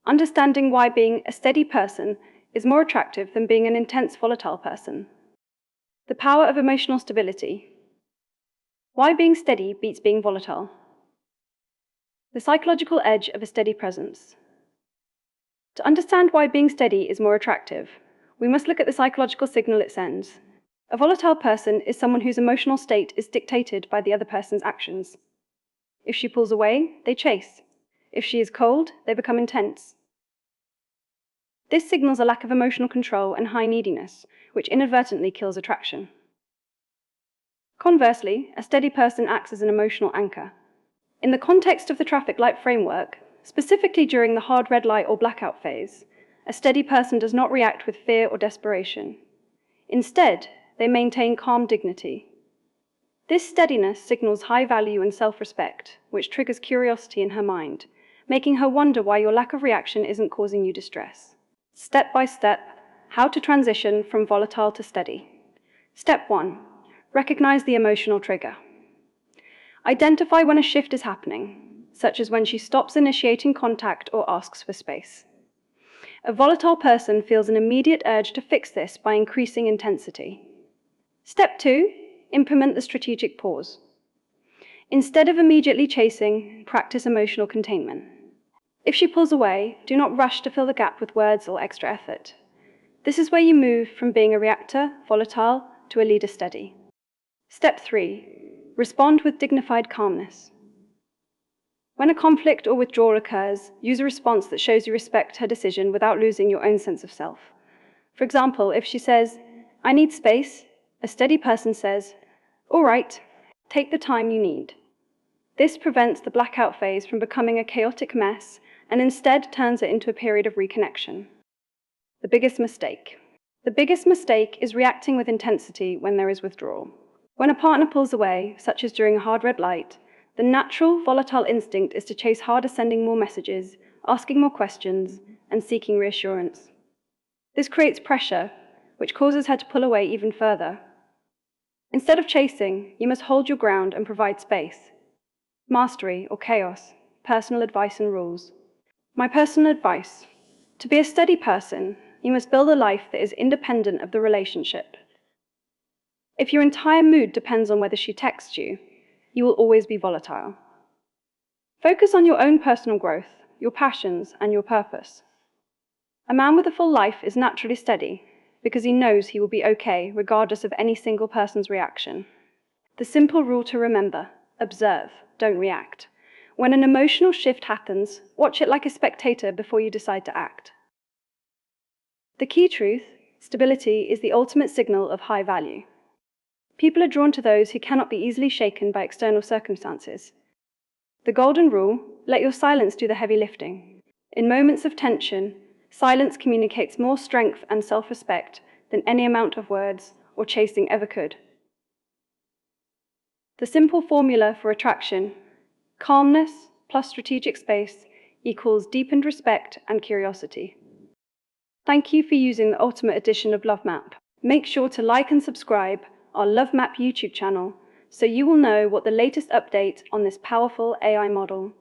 Understanding why being a steady person is more attractive than being an intense, volatile person. The power of emotional stability. Why being steady beats being volatile. The psychological edge of a steady presence. To understand why being steady is more attractive, we must look at the psychological signal it sends. A volatile person is someone whose emotional state is dictated by the other person's actions. If she pulls away, they chase. If she is cold, they become intense. This signals a lack of emotional control and high neediness, which inadvertently kills attraction. Conversely, a steady person acts as an emotional anchor. In the context of the traffic light framework, specifically during the hard red light or blackout phase, a steady person does not react with fear or desperation. Instead, they maintain calm dignity. This steadiness signals high value and self-respect, which triggers curiosity in her mind, making her wonder why your lack of reaction isn't causing you distress. Step by step, how to transition from volatile to steady. Step 1. Recognize the emotional trigger. Identify when a shift is happening, such as when she stops initiating contact or asks for space. A volatile person feels an immediate urge to fix this by increasing intensity. Step 2. Implement the strategic pause. Instead of immediately chasing, practice emotional containment. If she pulls away, do not rush to fill the gap with words or extra effort. This is where you move from being a reactor, volatile, to a leader, steady. Step 3. Respond with dignified calmness. When a conflict or withdrawal occurs, use a response that shows you respect her decision without losing your own sense of self. For example, if she says, "I need space," a steady person says, "All right, take the time you need." This prevents the blackout phase from becoming a chaotic mess and instead turns it into a period of reconnection. The biggest mistake. The biggest mistake is reacting with intensity when there is withdrawal. When a partner pulls away, such as during a hard red light, the natural, volatile instinct is to chase harder, sending more messages, asking more questions, and seeking reassurance. This creates pressure, which causes her to pull away even further. Instead of chasing, you must hold your ground and provide space. Mastery or chaos, personal advice and rules. My personal advice: to be a steady person, you must build a life that is independent of the relationship. If your entire mood depends on whether she texts you, you will always be volatile. Focus on your own personal growth, your passions, and your purpose. A man with a full life is naturally steady because he knows he will be okay regardless of any single person's reaction. The simple rule to remember: observe, don't react. When an emotional shift happens, watch it like a spectator before you decide to act. The key truth: stability is the ultimate signal of high value. People are drawn to those who cannot be easily shaken by external circumstances. The golden rule: let your silence do the heavy lifting. In moments of tension, silence communicates more strength and self-respect than any amount of words or chasing ever could. The simple formula for attraction: calmness plus strategic space equals deepened respect and curiosity. Thank you for using the Ultimate Edition of Love Map. Make sure to like and subscribe our Love Map YouTube channel so you will know what the latest update on this powerful AI model